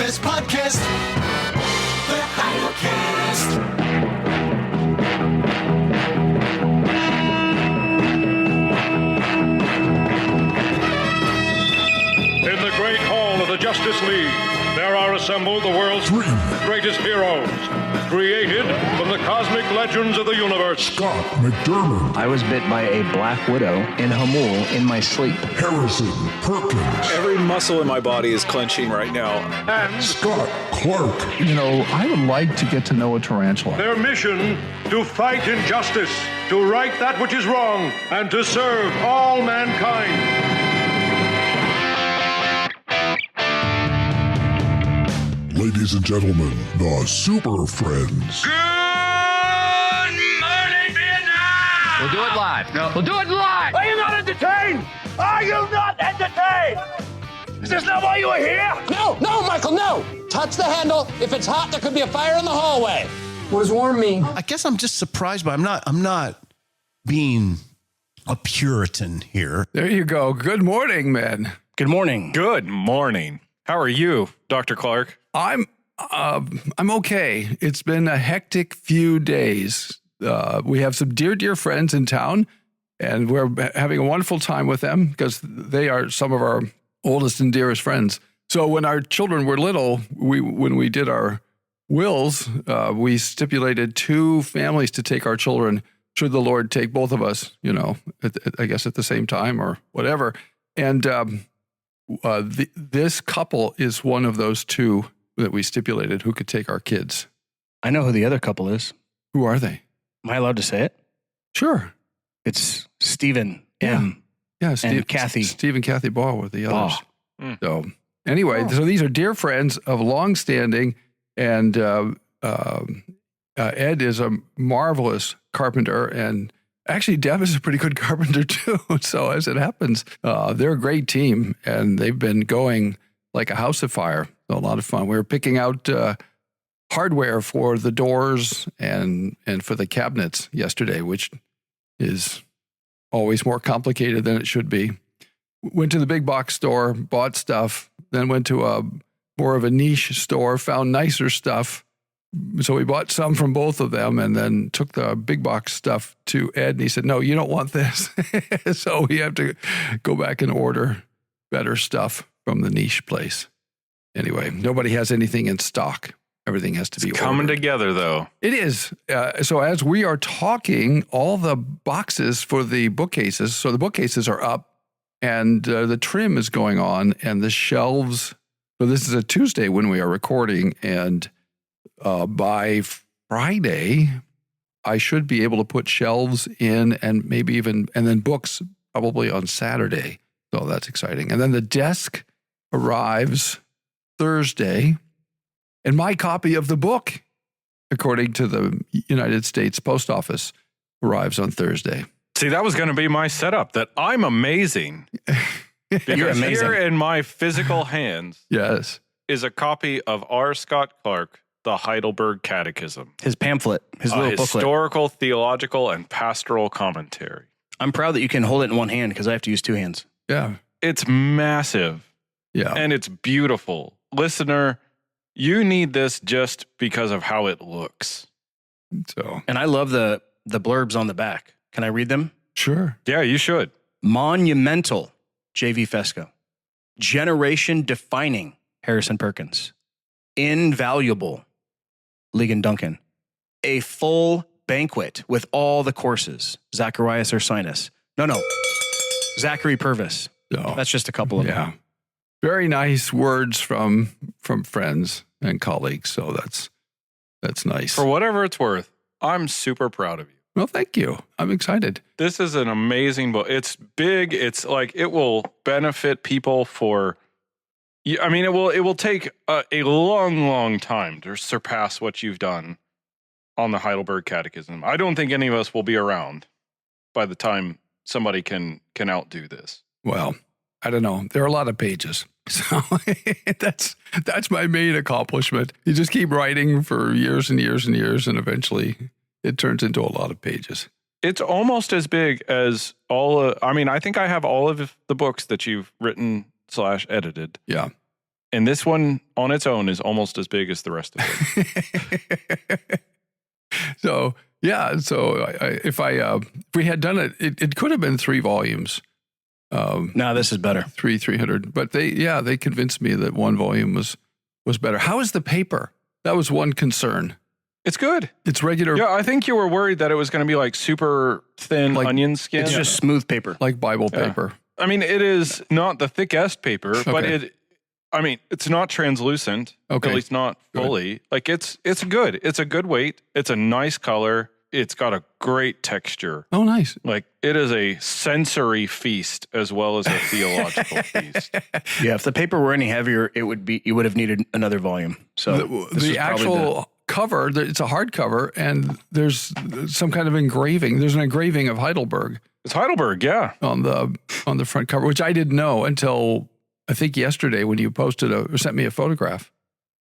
best podcast, the Idlecast. In the great hall of the Justice League, there are assembled the world's greatest heroes, created from the cosmic legends of the universe. Scott McDermott. I was bit by a black widow in Hamul in my sleep. Harrison Perkins. Every muscle in my body is clenching right now. And Scott Clark. You know, I would like to get to know a tarantula. their mission to fight injustice, to right that which is wrong, and to serve all mankind. Ladies and gentlemen, the Super Friends. Good morning, Vietnam! We'll do it live. No, we'll do it live. Are you not entertained? Are you not entertained? Is this not why you are here? No, Michael, no! Touch the handle. If it's hot, there could be a fire in the hallway. What does warm mean? I guess I'm just surprised, but I'm not being a Puritan here. There you go. Good morning, man. Good morning. Good morning. How are you, Dr. Clark? I'm okay. It's been a hectic few days. We have some dear friends in town, and we're having a wonderful time with them because they are some of our oldest and dearest friends. So when our children were little, when we did our wills, we stipulated 2 families to take our children should the Lord take both of us, you know, I guess at the same time or whatever. And this couple is one of those 2 that we stipulated who could take our kids. I know who the other couple is. Who are they? Am I allowed to say it? Sure. It's Stephen M. Yeah, and Kathy. Steve and Kathy Ball were the others. Mm. So anyway, so these are dear friends of long standing, and Ed is a marvelous carpenter, and actually Deb is a pretty good carpenter too. So as it happens, they're a great team, and they've been going like a house of fire. So a lot of fun. We were picking out hardware for the doors and for the cabinets yesterday, which is always more complicated than it should be. Went to the big box store, bought stuff, then went to a more of a niche store, found nicer stuff. So we bought some from both of them and then took the big box stuff to Ed, and he said, no, you don't want this. So we have to go back and order better stuff from the niche place. Anyway, nobody has anything in stock. Everything has to be Coming ordered. together, though. It is. So as we are talking, all the boxes for the bookcases, so the bookcases are up and the trim is going on and the shelves. So this is a Tuesday when we are recording, and by Friday, I should be able to put shelves in and maybe even, and then books probably on Saturday. So that's exciting. And then the desk arrives Thursday, and my copy of the book, according to the United States Post Office, arrives on Thursday. See, that was going to be my setup, that I'm amazing. You're amazing. Here in my physical hands Yes. is a copy of R. Scott Clark, the Heidelberg Catechism. His pamphlet, his little booklet. Historical, theological, and pastoral commentary. I'm proud that you can hold it in one hand because I have to use 2 hands. Yeah. It's massive Yeah. and it's beautiful. Listener, you need this just because of how it looks. So, And I love the blurbs on the back. Can I read them? sure. Yeah, you should. Monumental, J.V. Fesco. Generation defining, Harrison Perkins. Invaluable, Ligon Duncan. A full banquet with all the courses, Zacharias Ursinus. No, Zachary Purvis. So, That's just a couple of them. yeah. Very nice words from friends and colleagues. So that's nice. For whatever it's worth, I'm super proud of you. Well, thank you. I'm excited. This is an amazing book. It's big. It's like it will benefit people for. I mean, it will take a long time to surpass what you've done on the Heidelberg Catechism. I don't think any of us will be around by the time somebody can outdo this. Well, I don't know. There are a lot of pages. So that's my main accomplishment. You just keep writing for years and years and years, and eventually it turns into a lot of pages. It's almost as big as I think I have all of the books that you've written / edited. Yeah. And this one on its own is almost as big as the rest of it. So yeah, so if we had done it, it could have been 3 volumes. No, this is better. 300. But they convinced me that 1 volume was better. How is the paper? That was one concern. It's good. It's regular. Yeah, I think you were worried that it was going to be like super thin onion skin. It's just smooth paper. Like Bible paper. I mean, it is not the thickest paper, but it's not translucent. Okay. At least not fully. Like it's good. It's a good weight. It's a nice color. It's got a great texture. Oh, nice. Like it is a sensory feast as well as a theological feast. Yeah, if the paper were any heavier, you would have needed another volume. So the actual cover, it's a hardcover, and there's some kind of engraving. There's an engraving of Heidelberg. It's Heidelberg, yeah, on the front cover, which I didn't know until I think yesterday when you posted or sent me a photograph.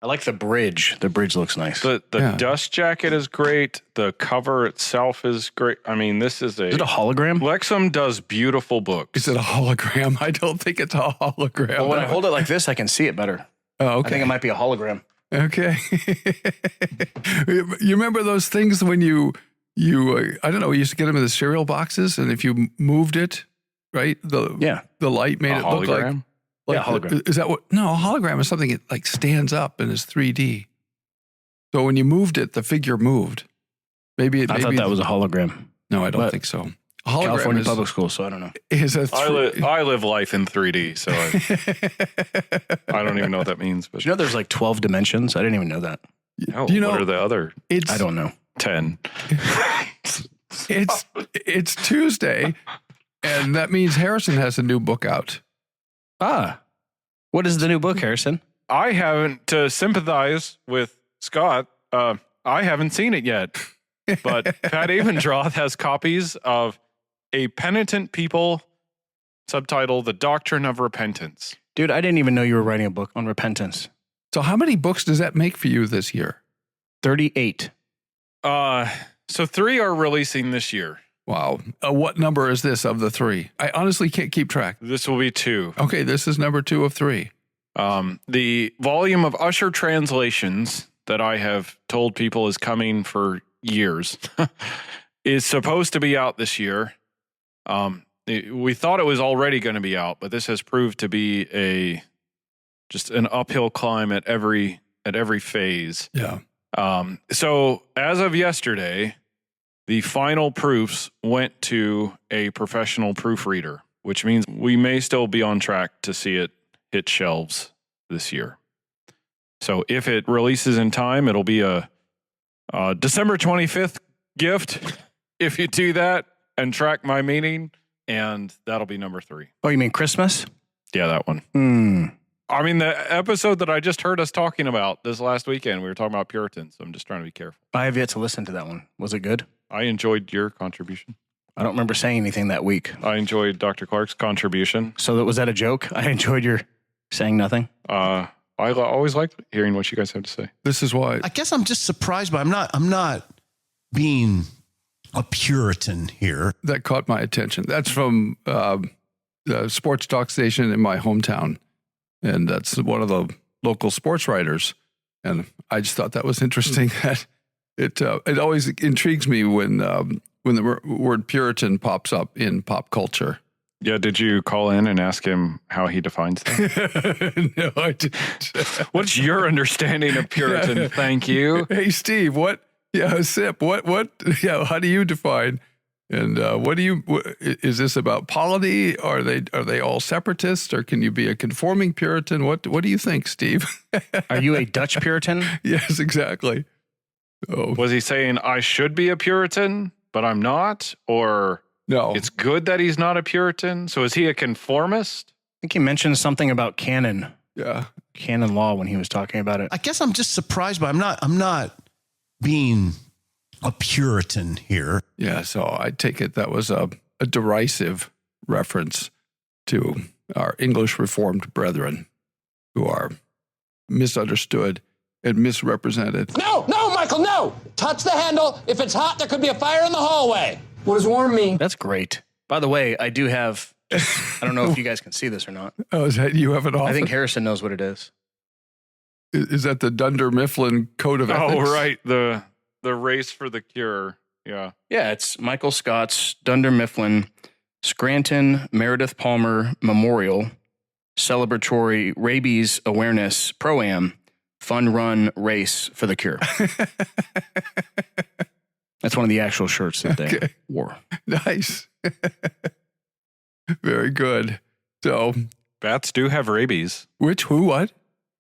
I like the bridge. The bridge looks nice. The dust jacket is great. The cover itself is great. I mean, this is Is it a hologram? Lexham does beautiful books. Is it a hologram? I don't think it's a hologram. Well, when I hold it like this, I can see it better. Oh, okay. I think it might be a hologram. Okay. You remember those things when you I don't know, we used to get them in the cereal boxes, and if you moved it, right, the light made it look like hologram. Is that what? No, a hologram is something that like stands up and is 3D. So when you moved it, the figure moved. I thought that was a hologram. No, I don't think so. A hologram California public school, so I don't know. I live life in 3D, so I don't even know what that means. But you know, there's like 12 dimensions. I didn't even know that. No, do you know what are the other? I don't know. 10. It's Tuesday, and that means Harrison has a new book out. What is the new book, Harrison? I haven't, to sympathize with Scott, I haven't seen it yet. But Pat Avendroth has copies of A Penitent People, subtitle The Doctrine of Repentance. Dude, I didn't even know you were writing a book on repentance. So how many books does that make for you this year? 38. So 3 are releasing this year. Wow. What number is this of the 3? I honestly can't keep track. This will be 2. Okay, this is number 2 of 3. The volume of Usher translations that I have told people is coming for years is supposed to be out this year. We thought it was already going to be out, but this has proved to be just an uphill climb at every phase. Yeah. So as of yesterday, the final proofs went to a professional proofreader, which means we may still be on track to see it hit shelves this year. So if it releases in time, it'll be a December 25th gift if you do that and track my meaning, and that'll be number 3. Oh, you mean Christmas? Yeah, that one. I mean, the episode that I just heard us talking about this last weekend, we were talking about Puritans. So I'm just trying to be careful. I have yet to listen to that one. Was it good? I enjoyed your contribution. I don't remember saying anything that week. I enjoyed Dr. Clark's contribution. So was that a joke? I enjoyed your saying nothing. I always like hearing what you guys have to say. This is why. I guess I'm just surprised, but I'm not being a Puritan here. That caught my attention. That's from the sports talk station in my hometown. And that's one of the local sports writers. And I just thought that was interesting that it always intrigues me when the word Puritan pops up in pop culture. Yeah, did you call in and ask him how he defines that? No, I didn't. What's your understanding of Puritan? Yeah. Thank you. Hey, Steve, Sip, how do you define? And is this about polity? Are they all separatists, or can you be a conforming Puritan? What do you think, Steve? Are you a Dutch Puritan? Yes, exactly. Oh. Was he saying I should be a Puritan, but I'm not? Or no, it's good that he's not a Puritan? So is he a conformist? I think he mentioned something about canon. Yeah. Canon law when he was talking about it. I guess I'm just surprised, but I'm not being a Puritan here. Yeah, so I take it that was a derisive reference to our English Reformed brethren who are misunderstood and misrepresented. No, Michael, no! Touch the handle. If it's hot, there could be a fire in the hallway. What does warm mean? That's great. By the way, I do have, I don't know if you guys can see this or not. Oh, is that you have it off? I think Harrison knows what it is. Is that the Dunder Mifflin Code of Ethics? Oh, right. The race for the cure. Yeah. Yeah, it's Michael Scott's Dunder Mifflin Scranton Meredith Palmer Memorial Celebratory Rabies Awareness Pro-Am Fun Run Race for the Cure. That's one of the actual shirts that they wore. Nice. Very good. So Bats do have rabies. who, what?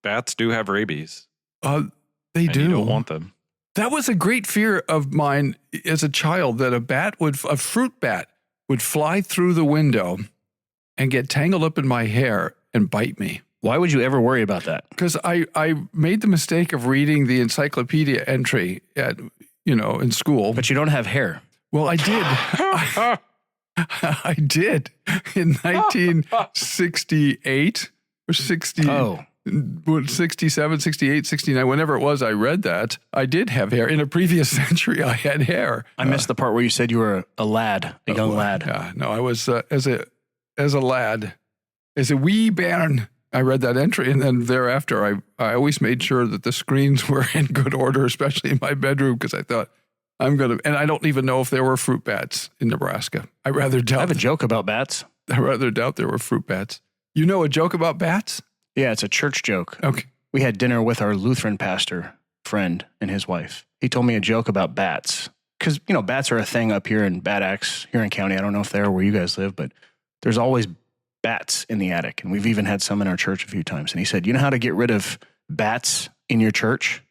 Bats do have rabies. They And do. you don't want them. That was a great fear of mine as a child, that a fruit bat would fly through the window and get tangled up in my hair and bite me. Why would you ever worry about that? Because I made the mistake of reading the encyclopedia entry in school. But you don't have hair. Well, I did. I did in 1968 or 60. Oh. 67, 68, 69, whenever it was I read that, I did have hair. In a previous century, I had hair. I missed the part where you said you were a lad, a young lad. Yeah, no, I was as a lad, as a wee bairn. I read that entry, and then thereafter, I always made sure that the screens were in good order, especially in my bedroom, because I thought and I don't even know if there were fruit bats in Nebraska. I have a joke about bats. I rather doubt there were fruit bats. You know a joke about bats? Yeah, it's a church joke. Okay. We had dinner with our Lutheran pastor friend and his wife. He told me a joke about bats. Because, bats are a thing up here in Bad Axe, Huron County. I don't know if they're where you guys live, but there's always bats in the attic. And we've even had some in our church a few times. And he said, you know how to get rid of bats in your church?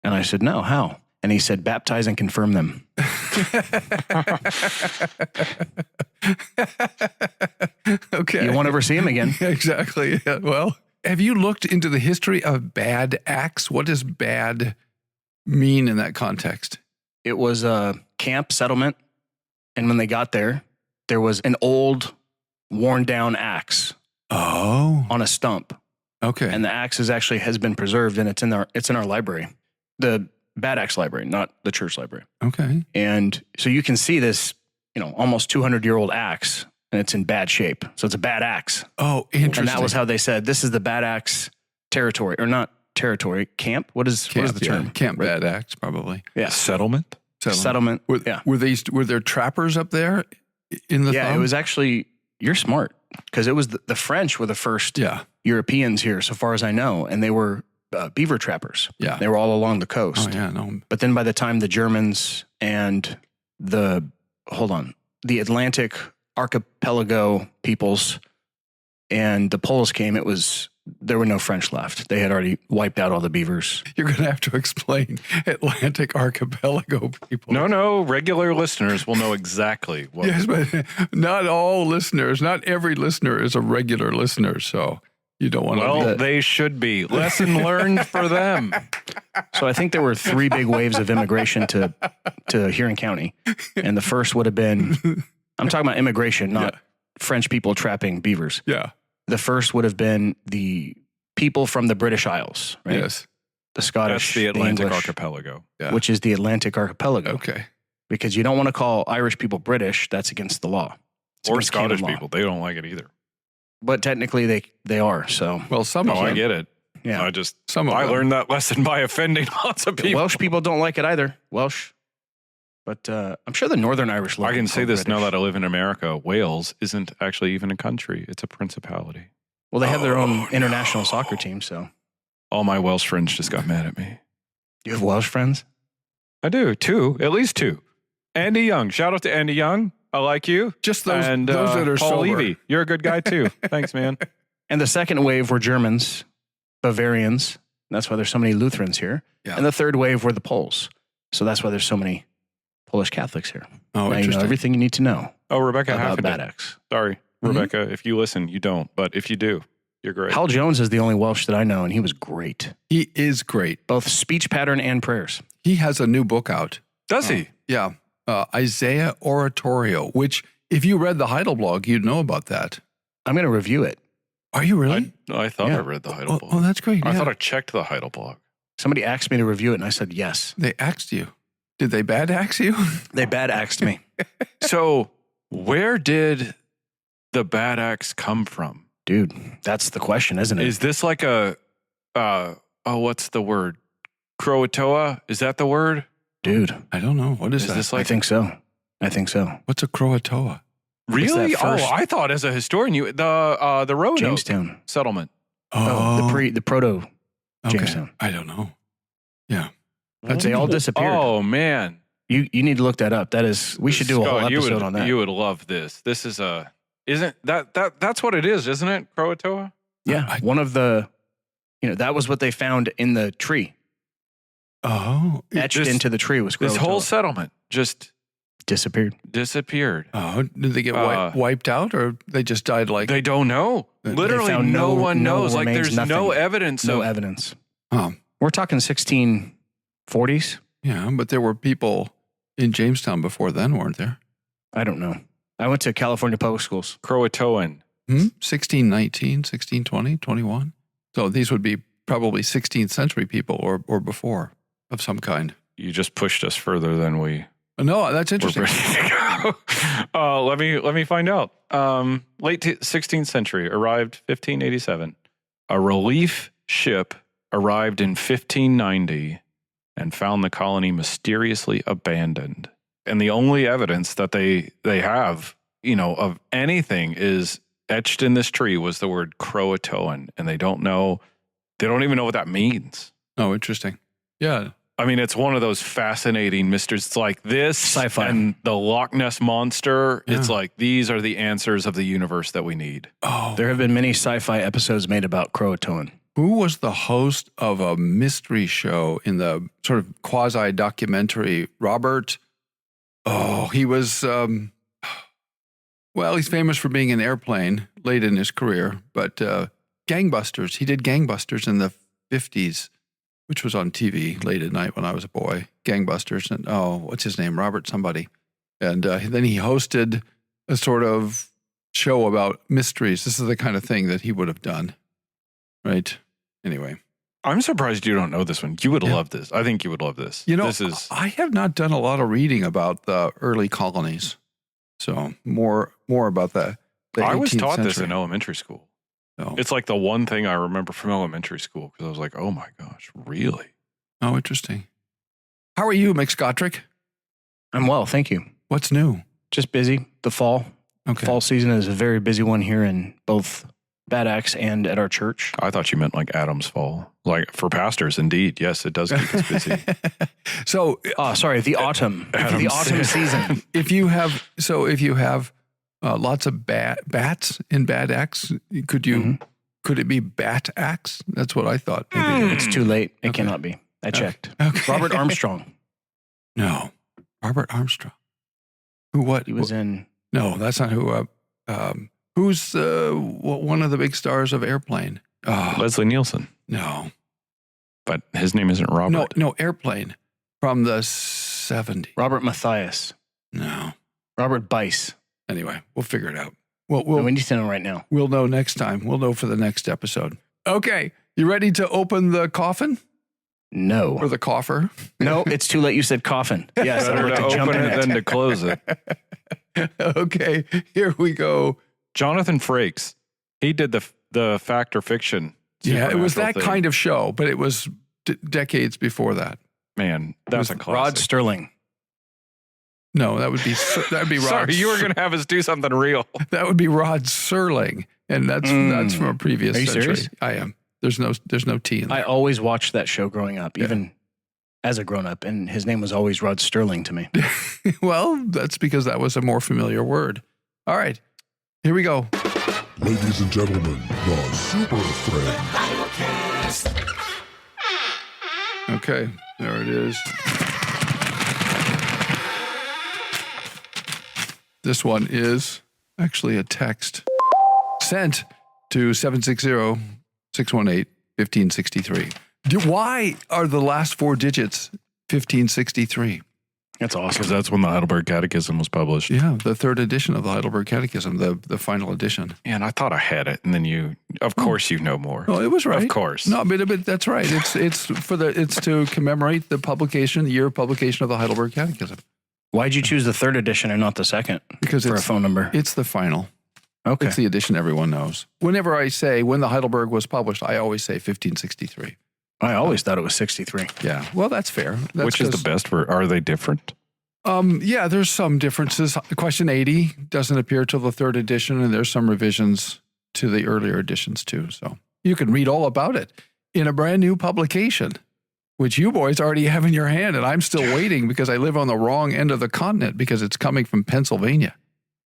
And I said, no, how? And he said, baptize and confirm them. Okay. You won't ever see him again. Exactly. Yeah. Well, have you looked into the history of bad acts? What does bad mean in that context? It was a camp settlement. And when they got there, there was an old, worn down axe on a stump. Okay. And the axe has been preserved, and it's in our library, the Bad Axe library, not the church library. Okay. And so you can see this, almost 200-year-old axe, and it's in bad shape. So it's a bad axe. Oh, interesting. And that was how they said, this is the Bad Axe territory, or not territory, camp? What is the term? Camp Bad Axe, probably. Yeah. Settlement? Settlement. Were there trappers up there in the thumb? It was actually, you're smart, because it was the French were the first Europeans here, so far as I know, and they were beaver trappers. Yeah. They were all along the coast. Oh, yeah, no. But then by the time the Germans and the Atlantic archipelago peoples and the Poles came, there were no French left. They had already wiped out all the beavers. You're going to have to explain Atlantic archipelago people. No, regular listeners will know exactly what. Yes, but not all listeners, not every listener is a regular listener, so you don't want to. Well, they should be. Lesson learned for them. So I think there were 3 big waves of immigration to Huron County. And the first would have been, I'm talking about immigration, not French people trapping beavers. Yeah. The first would have been the people from the British Isles, right? Yes. The Scottish, That's the Atlantic English, archipelago. Yeah. which is the Atlantic archipelago. Okay. Because you don't want to call Irish people British. That's against the law. It's Or against canon Scottish law. people. They don't like it either. But technically they are. So Well, some of Oh, them. I get it. yeah. I learned that lesson by offending lots of people. Welsh people don't like it either. Welsh. But I'm sure the Northern Irish love I can it say called this now British. that I live in America. Wales isn't actually even a country. It's a principality. Well, they have their own international soccer team, so. All my Welsh friends just got mad at me. You have Welsh friends? I do. 2. At least 2. Andy Young. Shout out to Andy Young. I like you. Just those and, that are Paul sober. Levy. You're a good guy too. Thanks, man. And the second wave were Germans, Bavarians. That's why there's so many Lutherans here. Yeah. And the third wave were the Poles. So that's why there's so many Polish Catholics here. Oh, Now you know interesting. everything you need to know Oh, Rebecca about Haffenden. Bad Axe. Sorry, Rebecca. If you listen, you don't. But if you do, you're great. Hal Jones is the only Welsh that I know, and he was great. He is great. Both speech pattern and prayers. He has a new book out. Does he? Yeah. Isaiah Oratorio, which if you read the Heidel blog, you'd know about that. I'm going to review it. Are you really? I thought Yeah. I read the Heidel blog. Oh, that's great. I yeah. thought I checked the Heidel blog. Somebody asked me to review it, and I said yes. They axed you. Did they bad axe you? They bad axed me. So, where did the bad axe come from? Dude, that's the question, isn't it? Is this like a what's the word? Croatoa? Is that the word? Dude, I don't know. What is that? This I think so. I think so. What's a Croatoa? Really? that first- I thought as a historian, the Roanoke Jamestown. settlement. The proto Jamestown. I don't know. Yeah. They all disappeared. Oh man, You need to look that up. That is, we should do a whole Scott, episode on that. You would love this. This is isn't that's what it is, isn't it? Croatoa? Yeah, one of the, that was what they found in the tree. Oh. Etched into the tree was This Croatoa. whole settlement just disappeared. Oh, did they get wiped out, or they just died like? They don't know. Literally, found no one knows. Like, remains, there's nothing. no evidence. No evidence. Oh. We're talking 1640s. Yeah, but there were people in Jamestown before then, weren't there? I don't know. I went to California public schools. Croatoan. 1619, 1620, 21. So these would be probably 16th century people or before of some kind. You just pushed us further than we. No, that's interesting. Were ready to go. Let me find out. Late 16th century, arrived 1587. A relief ship arrived in 1590 and found the colony mysteriously abandoned. And the only evidence that they have, of anything is etched in this tree was the word Croatoan, and they don't even know what that means. Oh, interesting. Yeah. I mean, it's one of those fascinating mysteries. It's like this Sci-fi. and the Loch Ness Monster. Yeah. It's like, these are the answers of the universe that we need. Oh, There have been many sci-fi episodes made about Croatoan. who was the host of a mystery show in the sort of quasi-documentary? Robert. Oh, he was, he's famous for being in Airplane late in his career, but Gangbusters. He did Gangbusters in the 50s, which was on TV late at night when I was a boy. Gangbusters. And what's his name? Robert somebody. And then he hosted a sort of show about mysteries. This is the kind of thing that he would have done. Right? Anyway. I'm surprised you don't know this one. You would love this. I think you would love this. I have not done a lot of reading about the early colonies. So more about the I was 18th taught this century. in elementary school. Oh. It's like the one thing I remember from elementary school because I was like, oh my gosh, really? Oh, interesting. How are you, McScottrick? I'm well, thank you. What's new? Just busy. The fall. Okay. Fall season is a very busy one here in both Bad Axe and at our church. I thought you meant like Adam's fall. Like for pastors, indeed. Yes, it does keep us busy. So, Sorry, the autumn. The autumn season. if you have lots of bats in Bad Axe, could it be Bat Axe? That's what I thought. Maybe. It's too late. It cannot be. I checked. Okay. Robert Armstrong. No, Robert Armstrong. Who? What? He was in. No, that's not who. Who's one of the big stars of Airplane? Leslie Nielsen. No, But his name isn't Robert. no, Airplane from the 70s. Robert Matthias. No. Robert Bice. Anyway, we'll figure it out. We need to know right now. We'll know next time. We'll know for the next episode. Okay, you ready to open the coffin No. or the coffer? No, it's too late. You said coffin. Yes, I'm Better about to to jump open in it it. than to close it. Okay, here we go. Jonathan Frakes. He did the fact or fiction. Yeah, it was that thing. kind of show, but it was decades before that. Man, that's a classic. Rod Sterling. No, that would be Rod. Sorry, you were going to have us do something real. That would be Rod Serling, and that's from a previous Are you century. serious? I am. There's no T in there. I always watched that show growing up, even as a grown up, and his name was always Rod Sterling to me. Well, that's because that was a more familiar word. All right, here we go. Ladies and gentlemen, the Super Friends. Okay, there it is. This one is actually a text sent to 760-618-1563. Why are the last four digits 1563? That's awesome. Because that's when the Heidelberg Catechism was published. Yeah, the third edition of the Heidelberg Catechism, the final edition. And I thought I had it, and then of course you know more. Oh, it was right. Of course. No, but that's right. It's to commemorate the year of publication of the Heidelberg Catechism. Why'd you choose the third edition and not the second? Because for a phone number. It's the final. Okay. It's the edition everyone knows. Whenever I say when the Heidelberg was published, I always say 1563. I always thought it was 63. Yeah, well, that's fair. That's Which is the best? Are they different? Yeah, there's some differences. Question 80 doesn't appear till the 3rd edition, and there's some revisions to the earlier editions too. So you can read all about it in a brand new publication, which you boys already have in your hand, and I'm still waiting because I live on the wrong end of the continent because it's coming from Pennsylvania.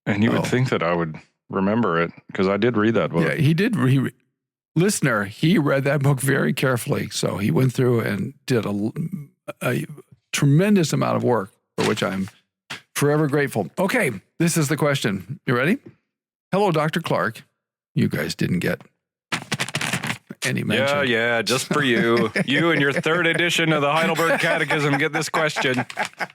And you would think that I would remember it because I did read that book. Yeah, he did. Listener, he read that book very carefully. So he went through and did a tremendous amount of work, for which I'm forever grateful. Okay, this is the question. You ready? Hello, Dr. Clark. You guys didn't get any mention. Yeah, just for you. You and your 3rd edition of the Heidelberg Catechism get this question.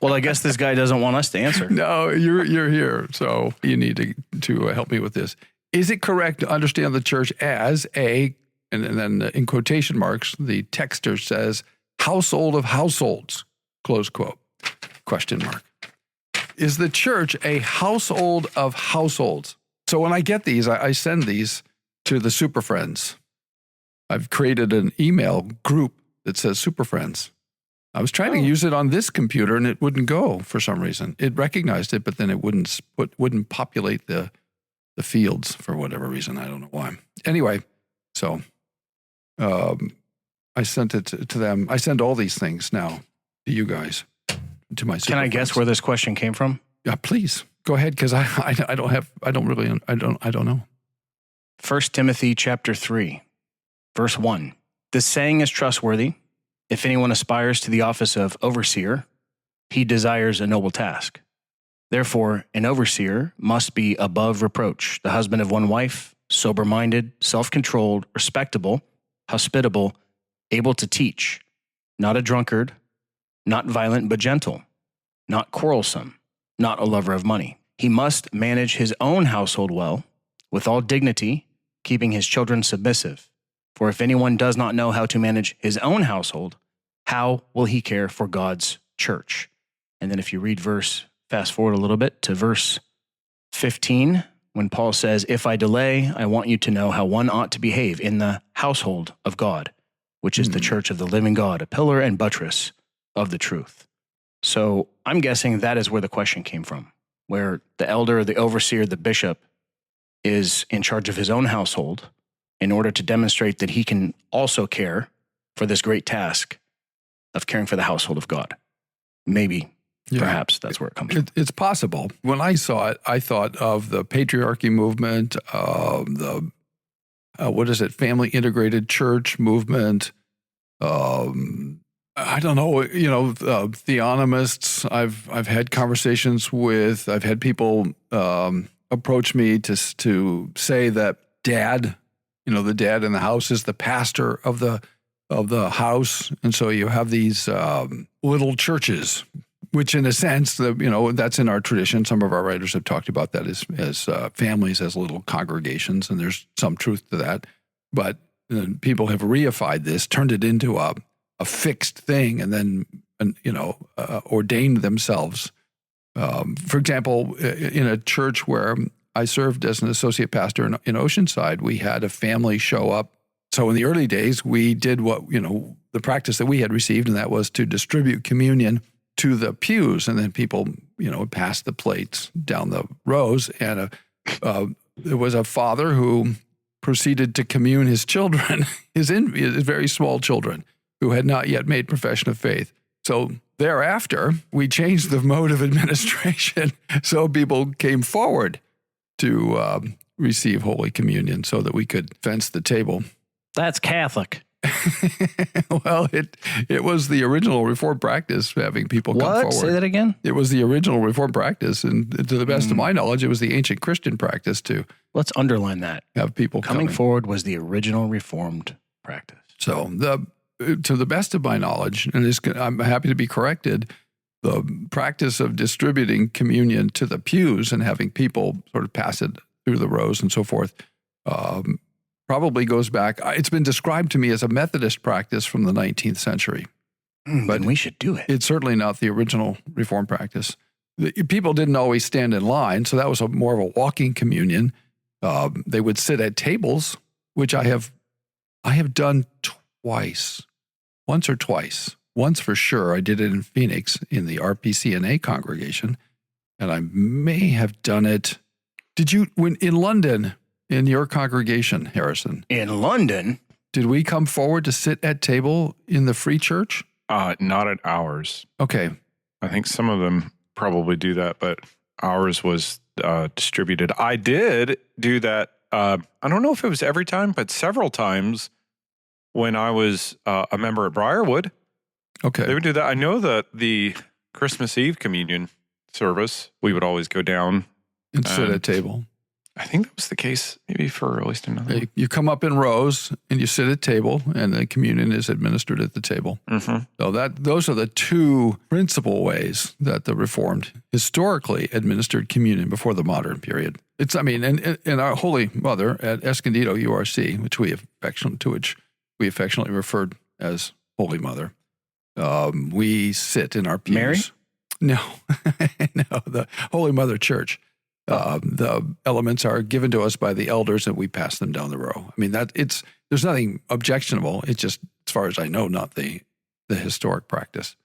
Well, I guess this guy doesn't want us to answer. No, you're here, so you need to help me with this. Is it correct to understand the church as and then in quotation marks, the texter says, household of households, close quote, question mark. Is the church a household of households? So when I get these, I send these to the Super Friends. I've created an email group that says Super Friends. I was trying to use it on this computer and it wouldn't go for some reason. It recognized it, but then it wouldn't populate the fields for whatever reason. I don't know why. Anyway, so I sent it to them. I send all these things now to you guys, to my Super Can I guess Friends. where this question came from? Yeah, please go ahead, because I don't know. 1 Timothy chapter 3, verse 1. This saying is trustworthy. If anyone aspires to the office of overseer, he desires a noble task. Therefore, an overseer must be above reproach, the husband of one wife, sober-minded, self-controlled, respectable, hospitable, able to teach, not a drunkard, not violent but gentle, not quarrelsome, not a lover of money. He must manage his own household well, with all dignity, keeping his children submissive. For if anyone does not know how to manage his own household, how will he care for God's church? And then if you read fast forward a little bit to verse 15, when Paul says, if I delay, I want you to know how one ought to behave in the household of God, which is the church of the living God, a pillar and buttress of the truth. So I'm guessing that is where the question came from, where the elder, the overseer, the bishop is in charge of his own household in order to demonstrate that he can also care for this great task of caring for the household of God. Maybe, perhaps that's where it comes from. It's possible. When I saw it, I thought of the patriarchy movement, family integrated church movement. I don't know, theonomists. I've had conversations with. I've had people approach me to say that dad, the dad in the house is the pastor of the house, and so you have these little churches, which in a sense, that's in our tradition. Some of our writers have talked about that as families, as little congregations, and there's some truth to that. But people have reified this, turned it into a fixed thing, and then ordained themselves. For example, in a church where I served as an associate pastor in Oceanside, we had a family show up. So in the early days, we did the practice that we had received, and that was to distribute communion to the pews, and then people, pass the plates down the rows. And there was a father who proceeded to commune his children, his very small children, who had not yet made profession of faith. So thereafter, we changed the mode of administration, so people came forward to receive Holy Communion so that we could fence the table. That's Catholic. Well, it was the original Reformed practice, having people come forward. Say that again? It was the original Reformed practice, and to the best of my knowledge, it was the ancient Christian practice to Let's underline that. have people Coming forward was the original Reformed practice. So to the best of my knowledge, and I'm happy to be corrected, the practice of distributing communion to the pews and having people sort of pass it through the rows and so forth probably goes back. It's been described to me as a Methodist practice from the 19th century. But we should do it. It's certainly not the original Reformed practice. People didn't always stand in line, so that was more of a walking communion. They would sit at tables, which I have done twice. once or twice. Once for sure, I did it in Phoenix in the RPCNA congregation, and I may have done it. Did you, when in London, in your congregation, Harrison? In London? Did we come forward to sit at table in the free church? Not at ours. Okay. I think some of them probably do that, but ours was distributed. I did do that. I don't know if it was every time, but several times when I was a member at Briarwood. Okay. They would do that. I know that the Christmas Eve communion service, we would always go down and sit at table. I think that was the case maybe for at least another one. You come up in rows and you sit at table, and the communion is administered at the table. Mm-hmm. So those are the two principal ways that the Reformed historically administered communion before the modern period. It's, I mean, and our Holy Mother at Escondido URC, which we affectionately referred as Holy Mother, we sit in our pews. Mary? No, no, the Holy Mother Church. The elements are given to us by the elders, and we pass them down the row. I mean, there's nothing objectionable. It's just, as far as I know, not the historic practice,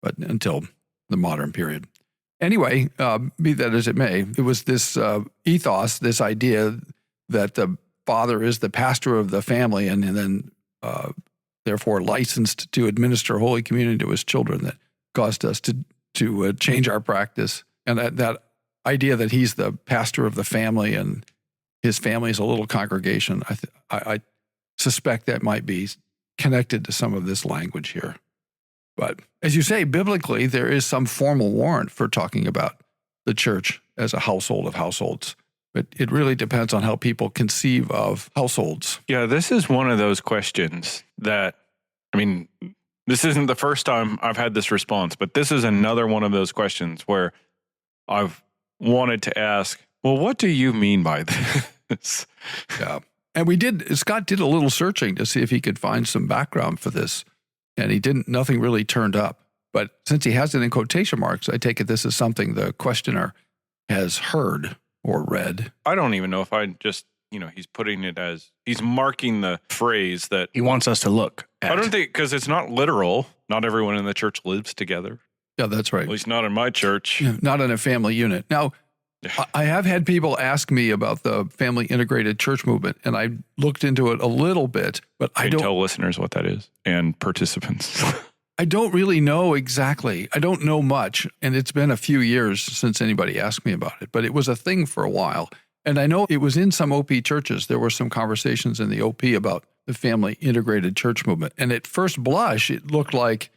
but until the modern period. Anyway, be that as it may, it was this ethos, this idea that the father is the pastor of the family, and then therefore licensed to administer Holy Communion to his children, that caused us to change our practice. And that idea that he's the pastor of the family and his family is a little congregation, I suspect that might be connected to some of this language here. But as you say, biblically, there is some formal warrant for talking about the church as a household of households. But it really depends on how people conceive of households. Yeah, this is one of those questions that, I mean, this isn't the first time I've had this response, but this is another one of those questions where I've wanted to ask, well, what do you mean by this? Yeah. And Scott did a little searching to see if he could find some background for this, and nothing really turned up. But since he has it in quotation marks, I take it this is something the questioner has heard or read. I don't even know if I just, he's putting it as, he's marking the phrase that he wants us to look at. I don't think, because it's not literal. Not everyone in the church lives together. Yeah, that's right. At least not in my church. Yeah, not in a family unit. Now, I have had people ask me about the family integrated church movement, and I looked into it a little bit, but I don't tell listeners what that is and participants. I don't really know exactly. I don't know much, and it's been a few years since anybody asked me about it, but it was a thing for a while. And I know it was in some OP churches. There were some conversations in the OP about the family integrated church movement. And at first blush, it looked like,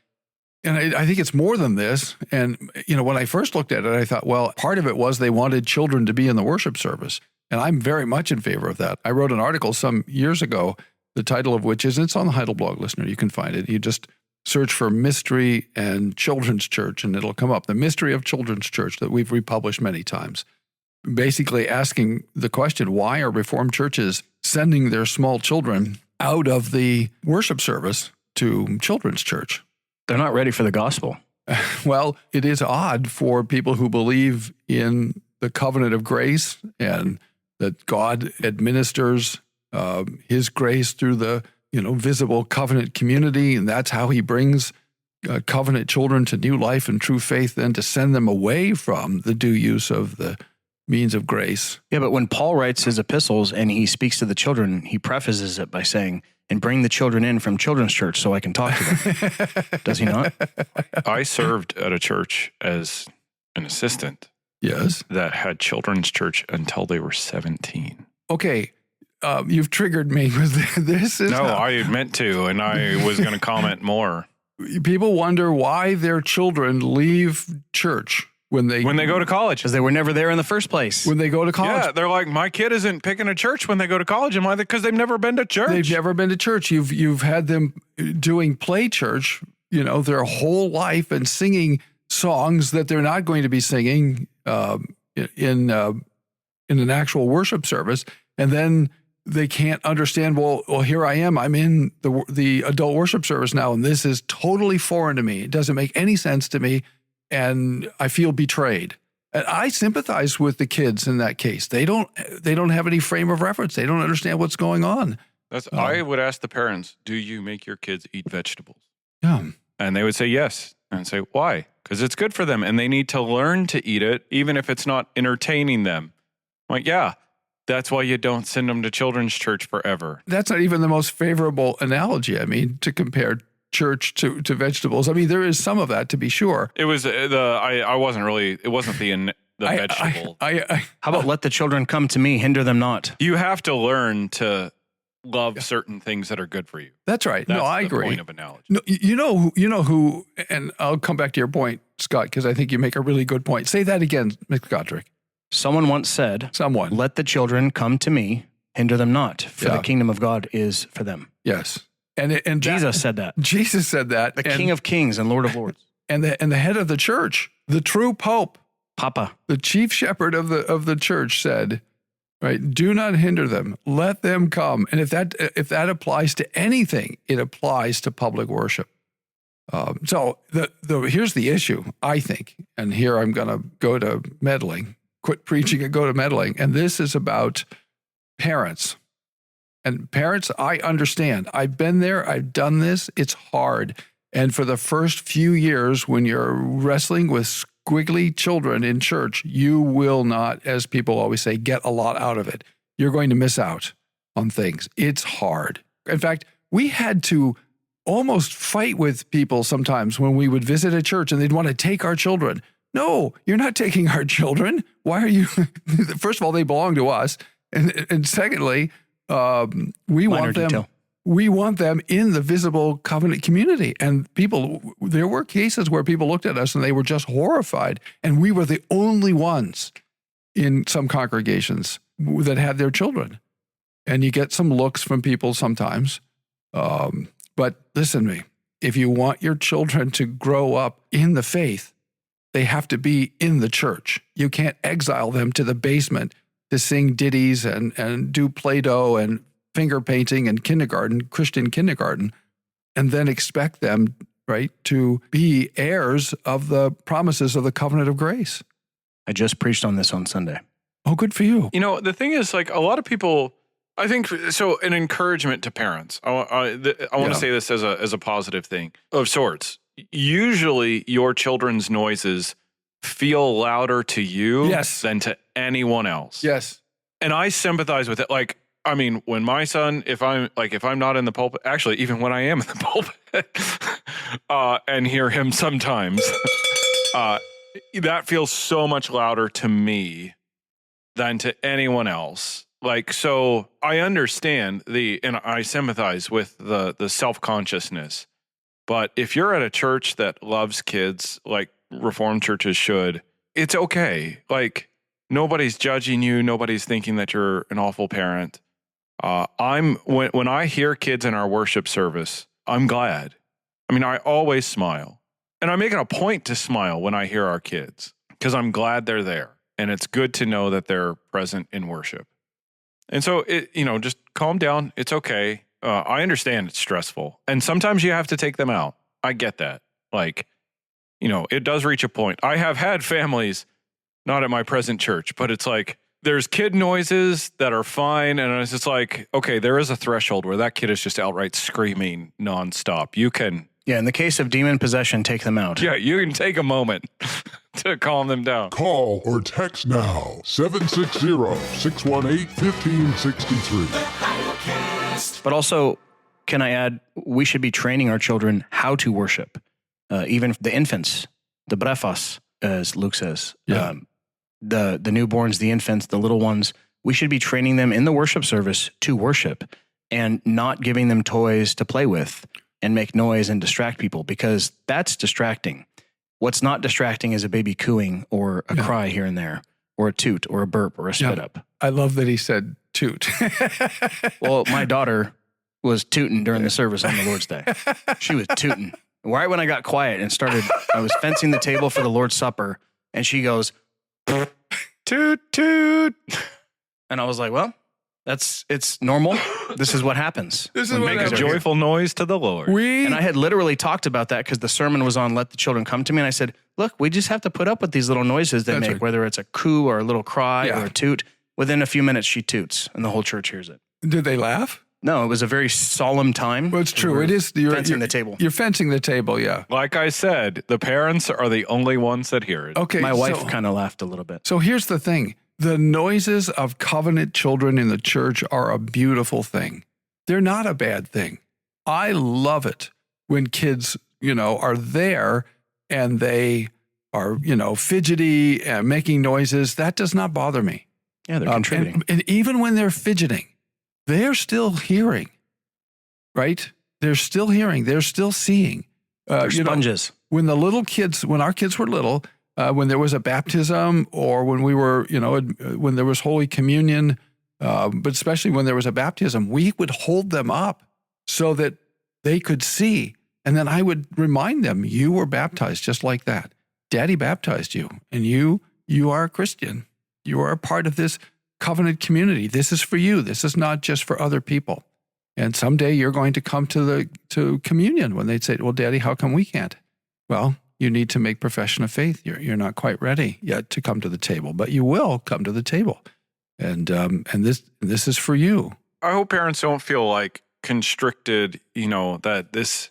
and I think it's more than this. And, when I first looked at it, I thought, well, part of it was they wanted children to be in the worship service. And I'm very much in favor of that. I wrote an article some years ago, the title of which it's on the Heidelblog listener. You can find it. You just search for Mystery and Children's Church, and it'll come up. The Mystery of Children's Church, that we've republished many times. Basically asking the question, why are Reformed churches sending their small children out of the worship service to children's church? They're not ready for the gospel. Well, it is odd for people who believe in the covenant of grace and that God administers his grace through the visible covenant community, and that's how he brings covenant children to new life and true faith, then to send them away from the due use of the means of grace. Yeah, but when Paul writes his epistles and he speaks to the children, he prefaces it by saying, and bring the children in from children's church so I can talk to them. Does he not? I served at a church as an assistant. Yes. That had children's church until they were 17. Okay. You've triggered me with this. I meant to, and I was going to comment more. People wonder why their children leave church when they go to college, because they were never there in the first place. When they go to college, yeah, they're like, my kid isn't picking a church when they go to college. And why? Because they've never been to church. They've never been to church. You've had them doing play church, their whole life and singing songs that they're not going to be singing in an actual worship service, and then they can't understand. Well, here I am. I'm in the adult worship service now, and this is totally foreign to me. It doesn't make any sense to me. And I feel betrayed. And I sympathize with the kids in that case. They don't have any frame of reference. They don't understand what's going on. I would ask the parents, do you make your kids eat vegetables? Yeah. And they would say yes. And I'd say, why? Because it's good for them. And they need to learn to eat it, even if it's not entertaining them. I'm like, yeah, that's why you don't send them to children's church forever. That's not even the most favorable analogy. I mean, to compare church to vegetables. I mean, there is some of that, to be sure. It was I wasn't really, it wasn't the vegetable. How about let the children come to me, hinder them not? You have to learn to love certain things that are good for you. That's right. That's no, I the agree. Point of analogy. No, you know who, and I'll come back to your point, Scott, because I think you make a really good point. Say that again, Mr. Godric. Someone once said, let the children come to me, hinder them not, for the kingdom of God is for them. Yes. And Jesus said that. Jesus said that. The King of Kings and Lord of Lords. And the head of the church, the true Pope, Papa, the chief shepherd of the church said, right, do not hinder them. Let them come. And if that applies to anything, it applies to public worship. So here's the issue, I think, and here I'm going to go to meddling, quit preaching and go to meddling. And this is about parents. And parents, I understand. I've been there. I've done this. It's hard. And for the first few years, when you're wrestling with squiggly children in church, you will not, as people always say, get a lot out of it. You're going to miss out on things. It's hard. In fact, we had to almost fight with people sometimes when we would visit a church and they'd want to take our children. No, you're not taking our children. Why are you? First of all, they belong to us. And secondly, we want them in the visible covenant community. And there were cases where people looked at us and they were just horrified. And we were the only ones in some congregations that had their children. And you get some looks from people sometimes. But listen to me, if you want your children to grow up in the faith, they have to be in the church. You can't exile them to the basement to sing ditties and do Play-Doh and finger painting and Christian kindergarten, and then expect them, right, to be heirs of the promises of the covenant of grace. I just preached on this on Sunday. Oh, good for you. You know, the thing is, like, a lot of people, I think, so an encouragement to parents. I want to say this as a positive thing of sorts. Usually your children's noises feel louder to you than to anyone else. Yes. And I sympathize with it. Like, I mean, when my son, if I'm not in the pulpit, actually, even when I am in the pulpit and hear him sometimes, that feels so much louder to me than to anyone else. Like, so I understand and I sympathize with the self-consciousness. But if you're at a church that loves kids, like Reformed churches should, it's okay. Like, nobody's judging you. Nobody's thinking that you're an awful parent. When I hear kids in our worship service, I'm glad. I mean, I always smile. And I make it a point to smile when I hear our kids because I'm glad they're there. And it's good to know that they're present in worship. And so, just calm down. It's okay. I understand it's stressful. And sometimes you have to take them out. I get that. Like, it does reach a point. I have had families, not at my present church, but it's like, there's kid noises that are fine. And it's just like, okay, there is a threshold where that kid is just outright screaming nonstop. You can. Yeah, in the case of demon possession, take them out. Yeah, you can take a moment to calm them down. Call or text now, 760-618-1563. But also, can I add, we should be training our children how to worship. Even the infants, the brefas, as Luke says. Yeah. The newborns, the infants, the little ones, we should be training them in the worship service to worship and not giving them toys to play with and make noise and distract people, because that's distracting. What's not distracting is a baby cooing or a cry here and there, or a toot or a burp or a spit up. I love that he said toot. Well, my daughter was tooting during the service on the Lord's Day. She was tooting. Right when I got quiet and I was fencing the table for the Lord's Supper, and she goes, toot, toot. And I was like, well, it's normal. This is what happens. This is make a joyful noise to the Lord. And I had literally talked about that because the sermon was on let the children come to me. And I said, look, we just have to put up with these little noises they make, whether it's a coo or a little cry or a toot. Within a few minutes, she toots and the whole church hears it. Did they laugh? No, it was a very solemn time. Well, it's true. It is. You're fencing the table. You're fencing the table, yeah. Like I said, the parents are the only ones that hear it. Okay. My wife kind of laughed a little bit. So here's the thing. The noises of covenant children in the church are a beautiful thing. They're not a bad thing. I love it when kids, are there and they are, fidgety and making noises. That does not bother me. Yeah, they're contributing. And even when they're fidgeting, they're still hearing, right? They're still hearing. They're still seeing. They're sponges. When our kids were little, when there was a baptism or when we were, when there was Holy Communion, but especially when there was a baptism, we would hold them up so that they could see. And then I would remind them, you were baptized just like that. Daddy baptized you, and you are a Christian. You are a part of this covenant community. This is for you. This is not just for other people. And someday you're going to come to communion when they'd say, well, Daddy, how come we can't? Well, you need to make profession of faith. You're not quite ready yet to come to the table, but you will come to the table. And this is for you. I hope parents don't feel like constricted, that this,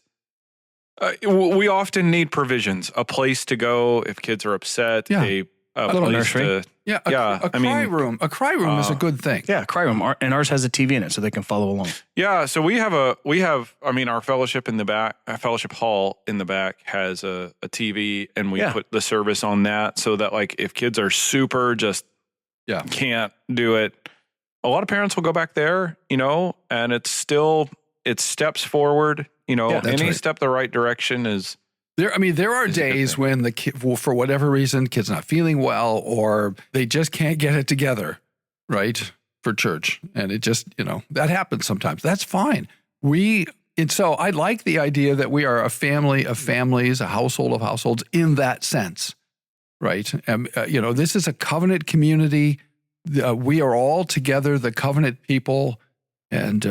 we often need provisions, a place to go if kids are upset, Yeah. a little place nursery. to, Yeah, a cry room. A cry room is a good thing. Yeah, cry room. And ours has a TV in it so they can follow along. yeah. So we have our fellowship in the back, our fellowship hall in the back has a TV, and we put the service on that so that like if kids are super just can't do it, a lot of parents will go back there, and it's steps forward, any step the right direction is. There are days when the kid, for whatever reason, kid's not feeling well or they just can't get it together, right, for church. And it just, that happens sometimes. That's fine. And so I like the idea that we are a family of families, a household of households in that sense, right? This is a covenant community. We are all together, the covenant people. And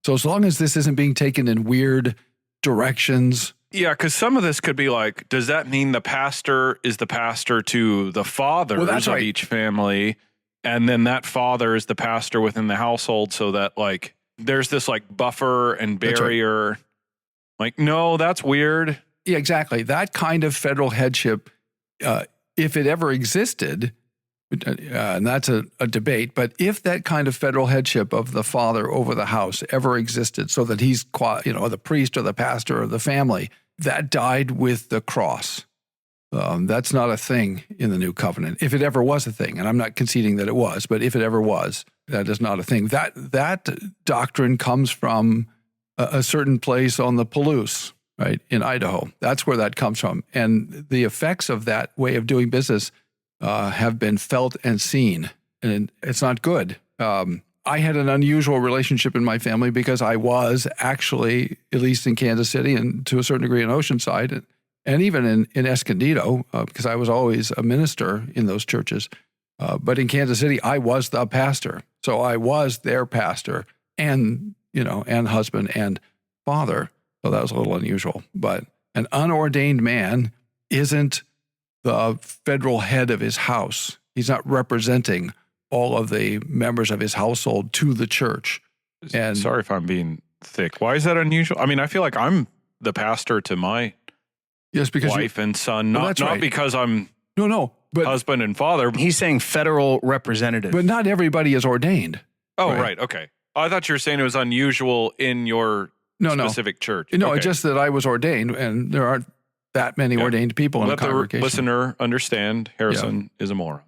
so as long as this isn't being taken in weird directions. Yeah, because some of this could be like, does that mean the pastor is the pastor to the fathers of each family? And then that father is the pastor within the household so that like there's this like buffer and barrier. Right. Like, no, that's weird. Yeah, exactly. That kind of federal headship, if it ever existed, and that's a debate, but if that kind of federal headship of the father over the house ever existed so that he's, the priest or the pastor or the family, that died with the cross. That's not a thing in the new covenant. If it ever was a thing, and I'm not conceding that it was, but if it ever was, that is not a thing. That doctrine comes from a certain place on the Palouse, right, in Idaho. That's where that comes from. And the effects of that way of doing business have been felt and seen, and it's not good. I had an unusual relationship in my family because I was actually, at least in Kansas City and to a certain degree in Oceanside, and even in Escondido, because I was always a minister in those churches. But in Kansas City, I was the pastor. So I was their pastor and husband and father. So that was a little unusual. But an unordained man isn't the federal head of his house. He's not representing all of the members of his household to the church. And sorry if I'm being thick. Why is that unusual? I mean, I feel like I'm the pastor to my wife and son, not because I'm but husband and father. He's saying federal representative. But not everybody is ordained. Oh, right. Okay. I thought you were saying it was unusual in your specific church. No, okay. Just that I was ordained, and there aren't that many ordained people in the congregation. Let the listener understand Harrison is a moron.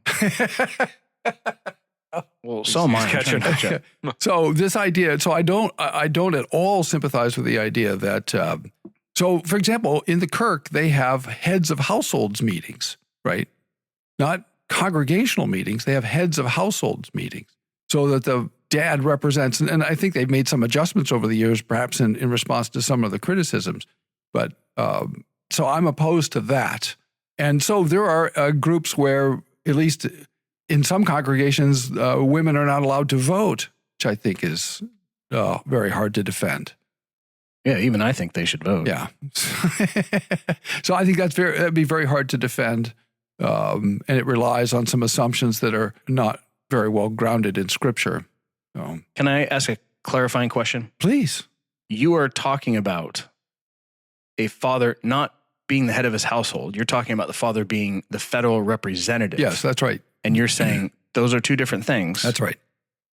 Well, so am I. So this idea, I don't at all sympathize with the idea that, so for example, in the Kirk, they have heads of households meetings, right? Not congregational meetings. They have heads of households meetings so that the dad represents, and I think they've made some adjustments over the years, perhaps in response to some of the criticisms, but so I'm opposed to that. And so there are groups where, at least in some congregations, women are not allowed to vote, which I think is very hard to defend. Yeah, even I think they should vote. Yeah. So I think that'd be very hard to defend. And it relies on some assumptions that are not very well grounded in Scripture. Can I ask a clarifying question? Please. You are talking about a father not being the head of his household. You're talking about the father being the federal representative. Yes, that's right. And you're saying those are two different things. That's right.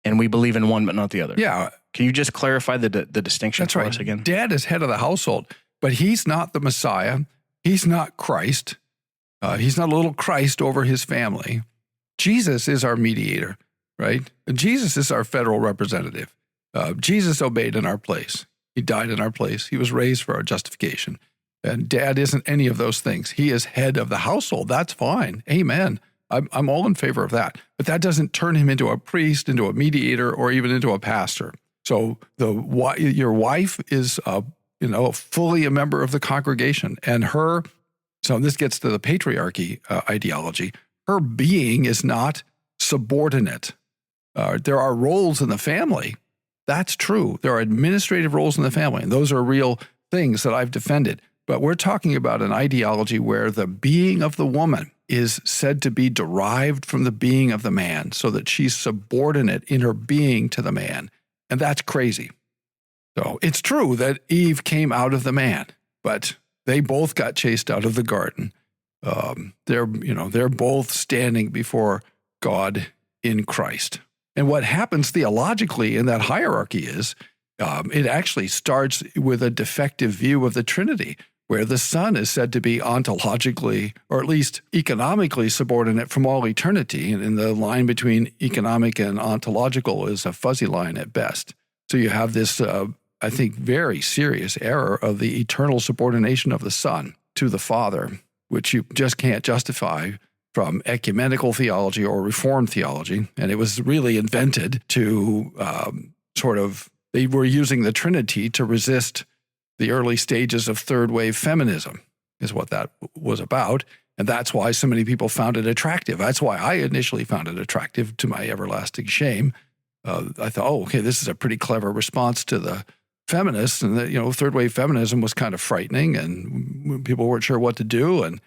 And we believe in one but not the other. Yeah. Can you just clarify the distinction That's for right. us again? Dad is head of the household, but he's not the Messiah. He's not Christ. He's not a little Christ over his family. Jesus is our mediator, right? Jesus is our federal representative. Jesus obeyed in our place. He died in our place. He was raised for our justification. And Dad isn't any of those things. He is head of the household. That's fine. Amen. I'm all in favor of that. But that doesn't turn him into a priest, into a mediator, or even into a pastor. So your wife is, fully a member of the congregation, and so this gets to the patriarchy ideology. Her being is not subordinate. There are roles in the family. That's true. There are administrative roles in the family, and those are real things that I've defended. But we're talking about an ideology where the being of the woman is said to be derived from the being of the man, so that she's subordinate in her being to the man. And that's crazy. So it's true that Eve came out of the man, but they both got chased out of the garden. They're both standing before God in Christ. And what happens theologically in that hierarchy is it actually starts with a defective view of the Trinity, where the Son is said to be ontologically, or at least economically, subordinate from all eternity. And the line between economic and ontological is a fuzzy line at best. So you have this, I think, very serious error of the eternal subordination of the Son to the Father, which you just can't justify from ecumenical theology or Reformed theology. And it was really invented to they were using the Trinity to resist the early stages of third wave feminism, is what that was about. And that's why so many people found it attractive. That's why I initially found it attractive, to my everlasting shame. I thought, okay, this is a pretty clever response to the feminists. And that, third wave feminism was kind of frightening and people weren't sure what to do.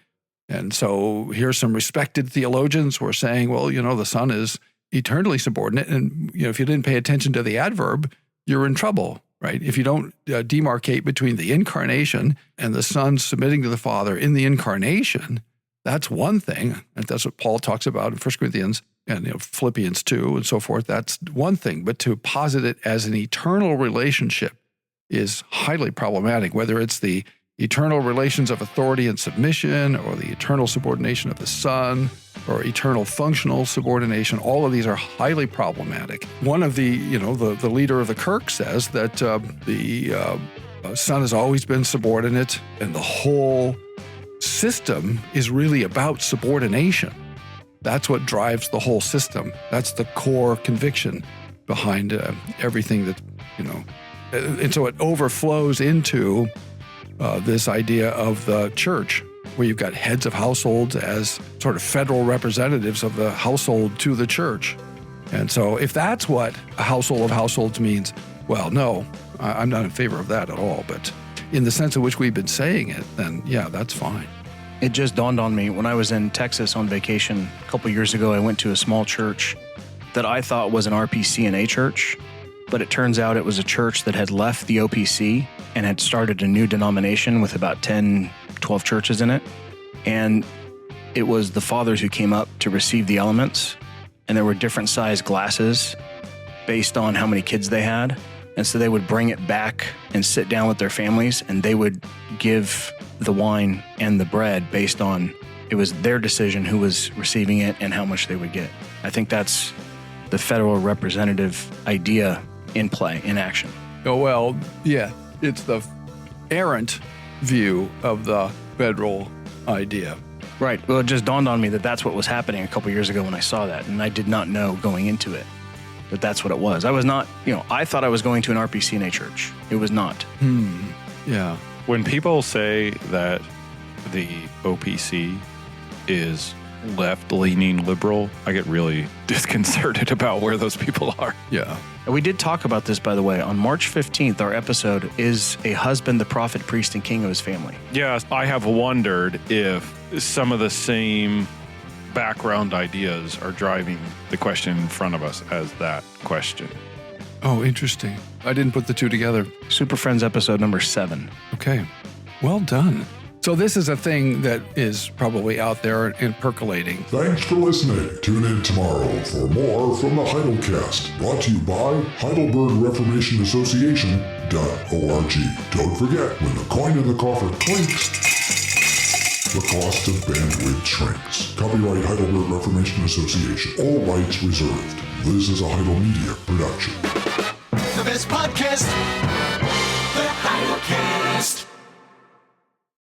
And so here's some respected theologians who are saying, well, the Son is eternally subordinate. And, if you didn't pay attention to the adverb, you're in trouble. Right? If you don't demarcate between the incarnation and the Son submitting to the Father in the incarnation, that's one thing. And that's what Paul talks about in 1 Corinthians and Philippians 2 and so forth. That's one thing. But to posit it as an eternal relationship is highly problematic, whether it's the eternal relations of authority and submission, or the eternal subordination of the Son, or eternal functional subordination. All of these are highly problematic. One of the leader of the Kirk says that the Son has always been subordinate, and the whole system is really about subordination. That's what drives the whole system. That's the core conviction behind everything that, and so it overflows into this idea of the church, where you've got heads of households as sort of federal representatives of the household to the church. And so if that's what a household of households means, well, no, I'm not in favor of that at all. But in the sense in which we've been saying it, then yeah, that's fine. It just dawned on me when I was in Texas on vacation a couple years ago. I went to a small church that I thought was an RPCNA church, but it turns out it was a church that had left the OPC and had started a new denomination with about 10, 12 churches in it. And it was the fathers who came up to receive the elements, and there were different size glasses based on how many kids they had. And so they would bring it back and sit down with their families, and they would give the wine and the bread based on, it was their decision who was receiving it and how much they would get. I think that's the federal representative idea in play, in action. Oh, well, yeah, it's the errant view of the federal idea. Right. Well, it just dawned on me that that's what was happening a couple years ago when I saw that, and I did not know going into it that that's what it was. I was not, I thought I was going to an RPCNA church. It was not. Yeah. When people say that the OPC is left-leaning liberal, I get really disconcerted about where those people are. Yeah. And we did talk about this, by the way. On March 15th, our episode is a husband, the prophet, priest, and king of his family. Yes, I have wondered if some of the same background ideas are driving the question in front of us as that question. Oh, interesting. I didn't put the two together. Super Friends episode number 7. Okay. Well done. So this is a thing that is probably out there and percolating. Thanks for listening. Tune in tomorrow for more from the Heidelcast, brought to you by Heidelberg Reformation Association.org. Don't forget, when the coin in the coffer clinks, the cost of bandwidth shrinks. Copyright Heidelberg Reformation Association. All rights reserved. This is a Heidel Media production. The best podcast, the Heidelcast.